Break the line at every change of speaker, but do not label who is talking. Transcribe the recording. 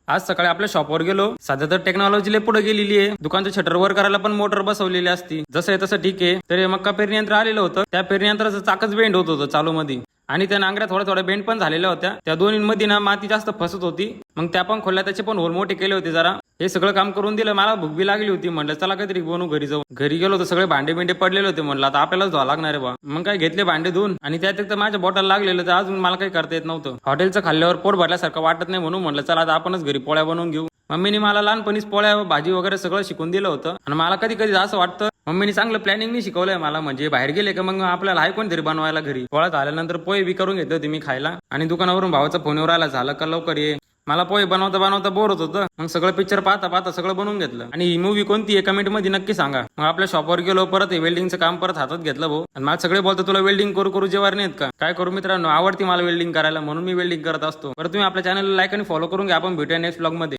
आज सकाळी आपल्या शॉपवर गेलो. सध्या तर टेक्नॉलॉजी लय पुढे गेलेली आहे. दुकानच्या शटर वर करायला पण मोटर बसवलेली असती. जसं आहे तसं ठीक आहे. तर मक्का पेरणी यंत्र आलेलं होतं. त्या पेरणी यंत्राचं चाकच बेंड होत होतं चालू मध्ये, आणि त्या नांगऱ्या थोड्या बेंड पण झालेल्या होत्या. त्या दोन्हींमध्ये ना माती जास्त फसत होती. मग त्या पण खोलल्या, त्याचे पण होल मोठे केले होते जरा. हे सगळं काम करून दिलं. मला भूक बी लागली होती. म्हणलं चला काहीतरी बनवू घरी जाऊ. घरी गेलो तर सगळे भांडे बिंडे पडलेले होते. म्हणलं आता आपल्यालाच धुवा लागणार आहे बा. मग काय घेतले भांडे धुवून, आणि त्यात एक तर माझ्या बॉटल लागलेलं, तर अजून मला काही करता येत नव्हतं. हॉटेलचं खाल्ल्यावर पोट भरल्यासारखं वाटत नाही, म्हणून म्हणलं चला आता आपणच घरी पोळ्या बनवून घेऊ. मम्मीने मला लहानपणीच पोळ्या भाजी वगैरे सगळं शिकून दिलं होतं. आणि मला कधी कधी असं वाटतं मम्मीने चांगलं प्लॅनिंग नाही शिकवलंय मला. म्हणजे बाहेर गेले का मग आपल्याला हाय कोणतरी बनवायला घरी. पोळा झाल्यानंतर पोहे बी करून घेतले होते मी खायला. आणि दुकानावरून भावाचा फोनवर आला, झालं का लवकर ये. मला पोहे बनवता बनवता बोर होत होतं. मग सगळं पिक्चर पाहता पाहता सगळं बनवून घेतलं. आणि ही मूवी कोणती आहे कमेंट मध्ये नक्की सांगा. मग आपल्या शॉपवर गेलो, परत हे वेल्डिंगचं काम परत हातात घेतलं भाऊ. आणि मला सगळे बोलतो तुला वेल्डिंग करू करू जेवार नाहीत का. काय करू मित्रांनो, आवडती मला वेल्डिंग करायला, म्हणून मी वेल्डिंग करत असतो. बरं तुम्ही आपल्या चॅनलला लाईक आणि फॉलो करून घ्या. आपण भेटूया नेक्स्ट ब्लॉग मध्ये.